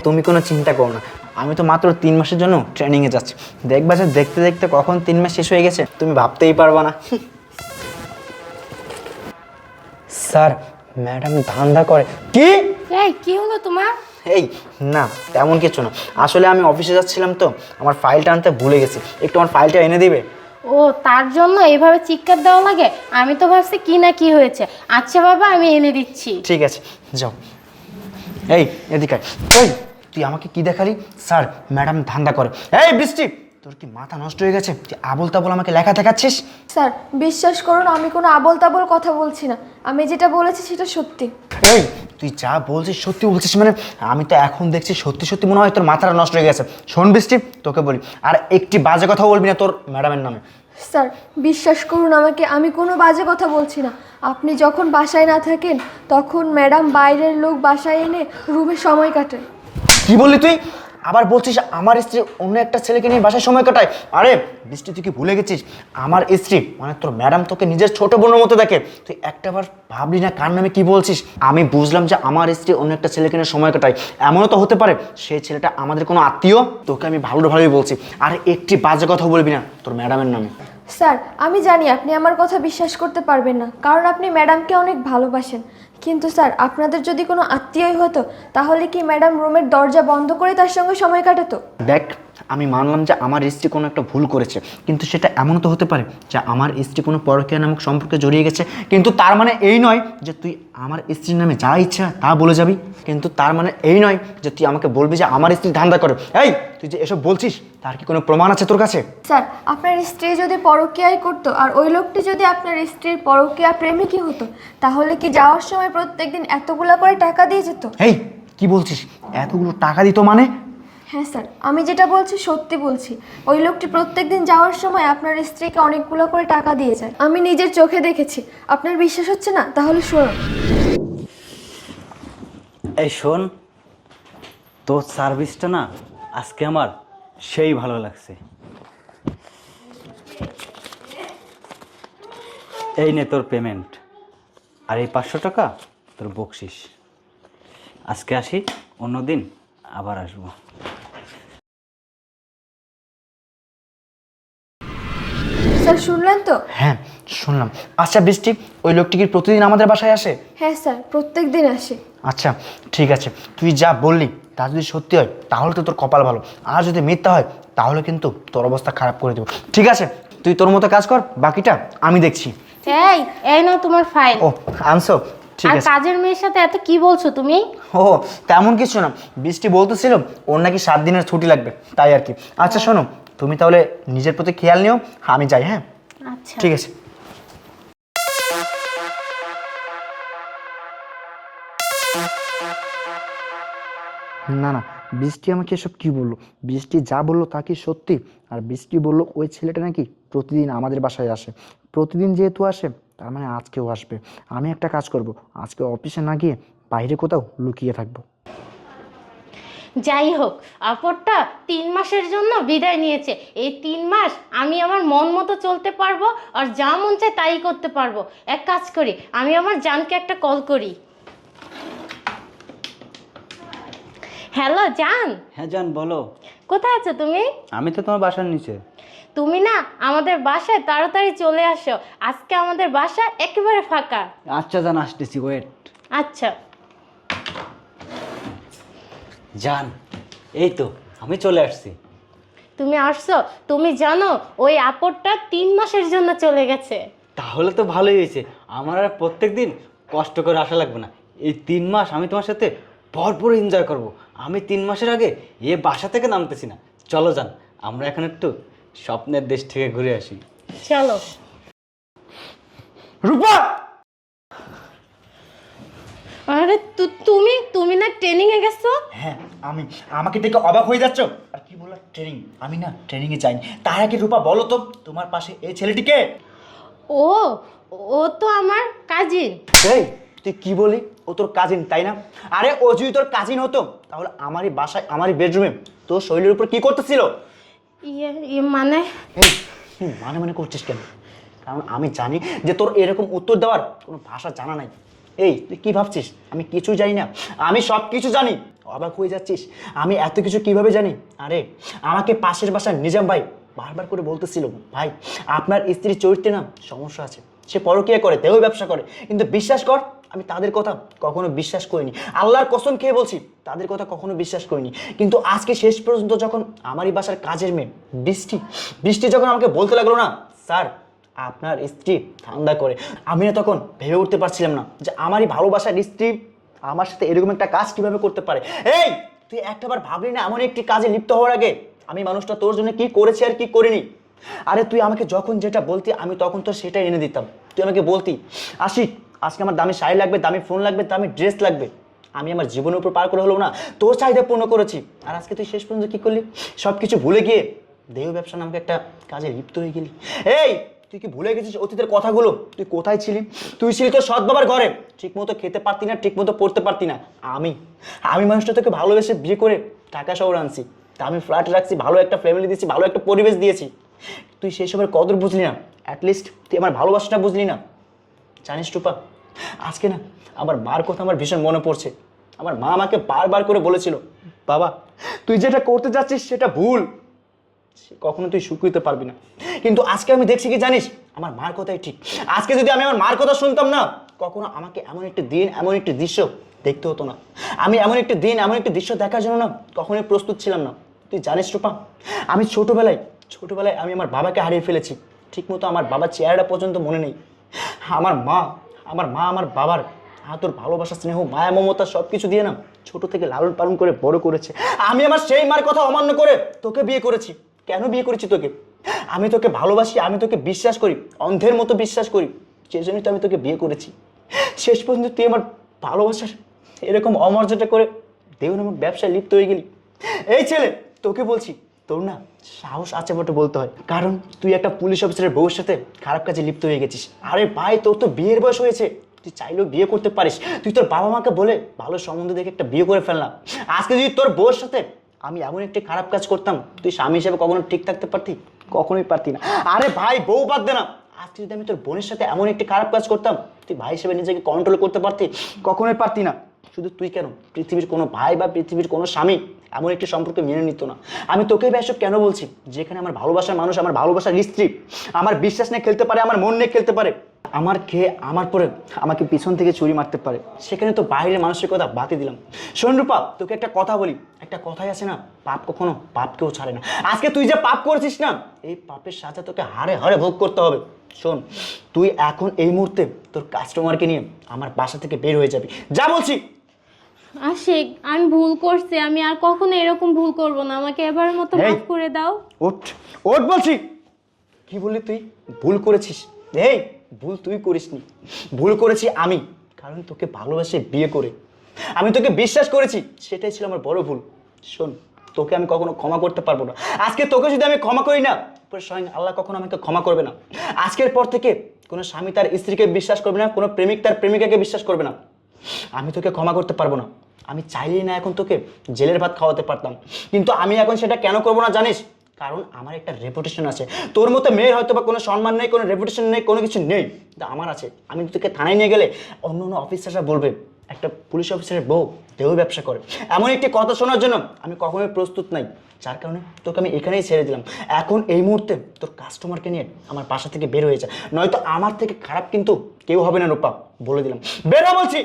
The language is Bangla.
তুমি কোনো চিন্তা করো না, আমি তো মাত্র 3 মাসের জন্য ট্রেনিংয়ে যাচ্ছি। দেখবা যে দেখতে দেখতে কখন 3 মাস শেষ হয়ে গেছে তুমি ভাবতেই পারবা না। স্যার, ম্যাডাম ধান্দা করে। কি? এই কি হলো তোমার? এই না, তেমন কিছু না। আসলে আমি অফিসে যাচ্ছিলাম তো আমার ফাইলটা আনতে ভুলে গেছি, একটু আমার ফাইলটা এনে দিবে? ও, তার জন্য এইভাবে চিৎকার দেওয়া লাগে? আমি তো ভাবছি কি না কি হয়েছে। আচ্ছা বাবা, আমি এনে দিচ্ছি। ঠিক আছে, যাও। এই এদিকে। এই তুই আমাকে কি দেখালি? স্যার, ম্যাডাম ধান্দা করে। এই বৃষ্টি, তোর কি মাথা নষ্ট হয়ে গেছে? তুই আবল তাবল আমাকে লেখা দেখাচ্ছিস? স্যার বিশ্বাস করুন, আমি কোনো আবল তাবল কথা বলছি না। আমি যেটা বলেছি সেটা সত্যি। এই তুই যা বলছিস সত্যি বলছিস মানে? আমি তো এখন দেখছি সত্যি সত্যি মনে হয় তোর মাথাটা নষ্ট হয়ে গেছে। শোন বৃষ্টি, তোকে বলি, আর একটি বাজে কথা বলবি না তোর ম্যাডামের নামে। স্যার বিশ্বাস করুন আমাকে, আমি কোনো বাজে কথা বলছি না। আপনি যখন বাসায় না থাকেন তখন ম্যাডাম বাইরের লোক বাসায় এনে রুমে সময় কাটায়। কি বললি তুই? আবার বলছিস আমার স্ত্রী অন্য একটা ছেলেকে নিয়ে বাসায় সময় কাটায়? আরে বৃষ্টি, তুই কি ভুলে গেছিস আমার স্ত্রী মানে তোর ম্যাডাম তোকে নিজের ছোট বোনের মতো দেখে। তুই একটাবার ভাবলি না কার নামে কি বলছিস? আমি বুঝলাম যে আমার স্ত্রী অন্য একটা ছেলেকে নিয়ে সময় কাটায়, এমনও তো হতে পারে সেই ছেলেটা আমাদের কোনো আত্মীয়। তোকে আমি ভালোভাবেই বলছি, আর একটি বাজে কথা বলবি না তোর ম্যাডামের নামে। স্যার আমি জানি আপনি আমার কথা বিশ্বাস করতে পারবেন না, কারণ আপনি ম্যাডামকে অনেক ভালোবাসেন। কিন্তু স্যার, আপনাদের যদি কোনো আত্মীয়ই হতো তাহলে কি ম্যাডাম রুমের দরজা বন্ধ করে তার সঙ্গে সময় কাটাতো? দেখ, আমি মানলাম যে আমার স্ত্রী কোনো একটা ভুল করেছে, কিন্তু সেটা এমনও তো হতে পারে যে আমার স্ত্রী কোনো পরকীয়া নামক সম্পর্কে জড়িয়ে গেছে। কিন্তু তার মানে এই নয় যে তুই আমার স্ত্রীর নামে যা ইচ্ছা তা বলে যাবি। কিন্তু তার মানে এই নয় যে তুই আমাকে বলবি যে আমার স্ত্রী ধান্দা করে। এই তুই যে এসব বলছিস তার কি কোনো প্রমাণ আছে তোর কাছে? স্যার, আপনার স্ত্রী যদি পরকীয়াই করতো আর ওই লোকটি যদি আপনার স্ত্রীর পরকীয়া প্রেমিকই হতো, তাহলে কি যাওয়ার সময় প্রত্যেকদিন এতগুলো করে টাকা দিয়ে যেত? এই কি বলছিস? এতগুলো টাকা দিত মানে? হ্যাঁ স্যার, আমি যেটা বলছি সত্যি বলছি। ওই লোকটি প্রত্যেকদিন যাওয়ার সময় আপনার স্ত্রীকে অনেকগুলো করে টাকা দিয়ে যায়। আমি নিজের চোখে দেখেছি। আপনার বিশ্বাস হচ্ছে না? তাহলে শুনুন। এই শোন, তোর সার্ভিসটা না আজকে আমার সেই ভালো লাগছে। এই নে তোর পেমেন্ট, আর এই 500 টাকা তোর বকশিস। আজকে আসি, অন্যদিন আবার আসবো। স্যার শুনলেন তো? হ্যাঁ শুনলাম। আচ্ছা বৃষ্টি, ওই লোকটি কি প্রতিদিন আমাদের বাসায় আসে? হ্যাঁ স্যার, প্রত্যেক দিন আসে। আচ্ছা ঠিক আছে, তুই যা বললি তা যদি সত্যি হয় তাহলে তো তোর কপাল ভালো, আর যদি মিথ্যা হয় তাহলে কিন্তু তোর অবস্থা খারাপ করে দেবো। ঠিক আছে, তুই তোর মতো কাজ কর, বাকিটা আমি দেখছি। এই এই নাও তোমার ফাইল। ও আনছো? ঠিক আর আছে। কাজের মেয়ের সাথে এত কি বলছো তুমি? ও তেমন কিছু না, বৃষ্টি বলতেছিল ওর নাকি 7 দিনের ছুটি লাগবে, তাই আর কি। আচ্ছা শোনো, তুমি তাহলে নিজের প্রতি খেয়াল নিও, আমি যাই। হ্যাঁ আচ্ছা ঠিক আছে। না না, বৃষ্টি আমাকে এসব কি বললো? বৃষ্টি যা বললো তা কি সত্যি? আর বৃষ্টি বললো ওই ছেলেটা নাকি প্রতিদিন আমাদের বাসায় আসে। প্রতিদিন যেহেতু আসে তার মানে আজকেও আসবে। আমি একটা কাজ করব, আজকে অফিসে না গিয়ে বাইরে কোথাও লুকিয়ে থাকবো। যাই হোক, আপরটা 3 মাসের জন্য বিদায় নিয়েছে। এই 3 মাস আমি আমার মন মতো চলতে পারবো, আর যা মন চায় তাই করতে পারবো। এক কাজ করি, আমি আমার জানকে একটা কল করি। হ্যালো জান। হ্যাঁ জান, বলো। কোথায় আছো তুমি? আমি তো তোমার বাসার নিচে। তুমি না আমাদের বাসায় তাড়াতাড়ি চলে আসো, আজকে আমাদের বাসা একেবারে ফাঁকা। আচ্ছা জান, আসতেছি, ওয়েট। আচ্ছা। জান, এই তো আমি চলে আসছি। তুমি আসছো? তুমি জানো ওই আপরটা 3 মাসের জন্য চলে গেছে। তাহলে তো ভালোই হয়েছে, আমার আর প্রত্যেক দিন কষ্ট করে আসা লাগবে না। এই 3 মাস আমি তোমার সাথে ভরপুর এনজয় করব। আমি 3 মাসের আগে এ বাসা থেকে নামতেছি না। চলো যান, আমরা এখন একটু স্বপ্নের দেশ থেকে ঘুরে আসি। চলো। রূপা! আরে তুমি তুমি না ট্রেনিং এ গেছো? হ্যাঁ আমি। আমাকে দেখে অবাক হয়ে যাচ্ছ? আর কি বললা ট্রেনিং? আমি না ট্রেনিংয়ে যাইনি। তার আগে রূপা বলো তো, তোমার পাশে এই ছেলেটিকে? ও ও তো আমার কাজিন। এই তুই কি বলি? ও তোর কাজিন তাই না? আরে ও যদি তোর কাজিন হতো তাহলে আমারই বাসায় আমারই বেডরুমে তোর শরীরের উপর কি করতেছিল? মানে এই তুই মানে মানে করছিস কেন? কারণ আমি জানি যে তোর এরকম উত্তর দেওয়ার কোনো ভাষা জানা নাই। এই তুই কি ভাবছিস আমি কিছুই জানি না? আমি সব কিছু জানি। অবাক হয়ে যাচ্ছিস আমি এত কিছু কিভাবে জানি? আরে আমাকে পাশের বাসার নিজাম ভাই বারবার করে বলতেছিল, ভাই আপনার স্ত্রীর চরিত্রে না সমস্যা আছে, সে পরকীয়া করে, দেহ ব্যবসা করে। কিন্তু বিশ্বাস কর আমি তাদের কথা কখনো বিশ্বাস করিনি, আল্লাহর কসম খেয়ে বলছি তাদের কথা কখনো বিশ্বাস করিনি। কিন্তু আজকে শেষ পর্যন্ত যখন আমারই বাসার কাজের মেয়ে বৃষ্টি বৃষ্টি যখন আমাকে বলতে লাগলো না, স্যার আপনার স্ত্রী ঠান্ডা করে, আমি না তখন ভেবে উঠতে পারছিলাম না যে আমারই ভালোবাসার স্ত্রী আমার সাথে এরকম একটা কাজ কিভাবে করতে পারে। এই তুই একটাবার ভাবলি না এমন একটি কাজে লিপ্ত হওয়ার আগে আমি মানুষটা তোর জন্য কি করেছি আর কি করিনি? আরে তুই আমাকে যখন যেটা বলতি আমি তখন তো সেটাই এনে দিতাম। তুই আমাকে বলতি, আশিক আজকে আমার দামি শাড়ি লাগবে, দামি ফোন লাগবে, দামি ড্রেস লাগবে, আমি আমার জীবনের উপর পার করে হলো না তোর চাহিদা পূর্ণ করেছি। আর আজকে তুই শেষ পর্যন্ত কি করলি? সব কিছু ভুলে গিয়ে দেহ ব্যবসা নামকে একটা কাজে লিপ্ত হয়ে গেলি। এই তুই কি ভুলে গেছিস অতীতের কথাগুলো? তুই কোথায় ছিলি? তুই ছিলি তোর সৎ বাবার ঘরে, ঠিক মতো খেতে পারতি না, ঠিক মতো পড়তে পারতি না। আমি মানুষটা তোকে ভালোবেসে বিয়ে করে ঢাকা শহর আনছি, আমি ফ্ল্যাট রাখছি, ভালো একটা ফ্যামিলি দিয়েছি, ভালো একটা পরিবেশ দিয়েছি। তুই সেই সবের কদর বুঝলি না, অ্যাটলিস্ট তুই আমার ভালোবাসাটা বুঝলি না। জানিস টুপা, আজকে না আমার মার কথা আমার ভীষণ মনে পড়ছে। আমার মা আমাকে বারবার করে বলেছিল, বাবা তুই যেটা করতে যাচ্ছিস সেটা ভুল, কখনো তুই সুখ হতে পারবি না। কিন্তু আজকে আমি দেখছি কি জানিস, আমার মার কথাই ঠিক। আজকে যদি আমি আমার মার কথা শুনতাম না, কখনো আমাকে এমন একটি দিন এমন একটি দৃশ্য দেখতে হতো না। আমি এমন একটি দিন এমন একটি দৃশ্য দেখার জন্য না কখনোই প্রস্তুত ছিলাম না। তুই জানিস রূপা, আমি ছোটবেলায় আমি আমার বাবাকে হারিয়ে ফেলেছি, ঠিকমতো আমার বাবার চেহারাটা পর্যন্ত মনে নেই। আমার মা আমার বাবার তোর ভালোবাসা, স্নেহ, মায়া, মমতা সব কিছু দিয়ে না ছোট থেকে লালন পালন করে বড় করেছে। আমি আমার সেই মার কথা অমান্য করে তোকে বিয়ে করেছি। কেন বিয়ে করেছি তোকে? আমি তোকে ভালোবাসি, আমি তোকে বিশ্বাস করি, অন্ধের মতো বিশ্বাস করি, সেই জন্যই তো আমি তোকে বিয়ে করেছি। শেষ পর্যন্ত তুই আমার ভালোবাসার এরকম অমর্যাদা করে দেহ নামক ব্যবসায় লিপ্ত হয়ে গেলি। এই ছেলে তোকে বলছি, তোর না সাহস আছে বটে বলতে হয়, কারণ তুই একটা পুলিশ অফিসারের বউয়ের সাথে খারাপ কাজে লিপ্ত হয়ে গেছিস। আরে ভাই তোর তো বিয়ের বয়স হয়েছে, তুই চাইলেও বিয়ে করতে পারিস। তুই তোর বাবা মাকে বলে ভালো সম্বন্ধ দেখে একটা বিয়ে করে ফেললাম। আজকে যদি তোর বউয়ের সাথে আমি এমন একটি খারাপ কাজ করতাম, তুই স্বামী হিসেবে কখনো ঠিক থাকতে পারতি? কখনোই পারতি না। আরে ভাই বউ বাদ দে না, আজকে যদি আমি তোর বোনের সাথে এমন একটি খারাপ কাজ করতাম, তুই ভাই হিসেবে নিজেকে কন্ট্রোল করতে পারতি? কখনোই পারতি না। শুধু তুই কেন, পৃথিবীর কোনো ভাই বা পৃথিবীর কোনো স্বামী এমন একটি সম্পর্কে মেনে নিত না। আমি তোকে এসব কেন বলছি, যেখানে আমার ভালোবাসার মানুষ, আমার ভালোবাসার স্ত্রী আমার বিশ্বাস নিয়ে খেলতে পারে, আমার মন নিয়ে খেলতে পারে, আমার খেয়ে আমার পরে আমাকে পিছন থেকে ছুরি মারতে পারে, সেখানে তো বাইরের মানুষের কথা বাতি দিলাম। শোন রূপা, তোকে একটা কথা বলি, একটা কথাই আছে না, পাপ কখনো পাপকেও ছাড়ে না। আজকে তুই যে পাপ করেছিস না, এই পাপের সাজা তোকে হারে হারে ভোগ করতে হবে। শোন, তুই এখন এই মুহূর্তে তোর কাস্টমারকে নিয়ে আমার বাসা থেকে বের হয়ে যাবি, যা বলছি। আশিক আমি ভুল করছি, আমি আর কখনো এরকম ভুল করব না, আমাকে এবারের মতো মাফ করে দাও। ওঠ ওঠ বলছি। কি বললি তুই? ভুল করেছিস? এই ভুল তুই করিসনি, ভুল করেছি আমি, কারণ তোকে ভালোবেসে বিয়ে করে আমি তোকে বিশ্বাস করেছি, সেটাই ছিল আমার বড় ভুল। শোন, তোকে আমি কখনো ক্ষমা করতে পারবো না। আজকে তোকে যদি আমি ক্ষমা করি না, স্বয়ং আল্লাহ কখনো আমাকে ক্ষমা করবে না। আজকের পর থেকে কোনো স্বামী তার স্ত্রীকে বিশ্বাস করবে না, কোনো প্রেমিক তার প্রেমিকাকে বিশ্বাস করবে না। আমি তোকে ক্ষমা করতে পারবো না। আমি চাইলেই না এখন তোকে জেলের ভাত খাওয়াতে পারতাম, কিন্তু আমি এখন সেটা কেন করবো না জানিস? কারণ আমার একটা রেপুটেশন আছে। তোর মতো মেয়ের হয়তো বা কোনো সম্মান নেই, কোনো রেপুটেশন নেই, কোনো কিছু নেই, কিন্তু আমার আছে। আমি তোকে থানায় নিয়ে গেলে অন্য অন্য অফিসাররা বলবে একটা পুলিশ অফিসারের বউ দেহ ব্যবসা করে। এমন একটি কথা শোনার জন্য আমি কখনোই প্রস্তুত নাই, যার কারণে তোকে আমি এখানেই ছেড়ে দিলাম। এখন এই মুহূর্তে তোর কাস্টমারকে নিয়ে আমার বাসা থেকে বের হয়ে যা, নয়তো আমার থেকে খারাপ কিন্তু কেউ হবে না রূপা, বলে দিলাম। বের হ বলছি।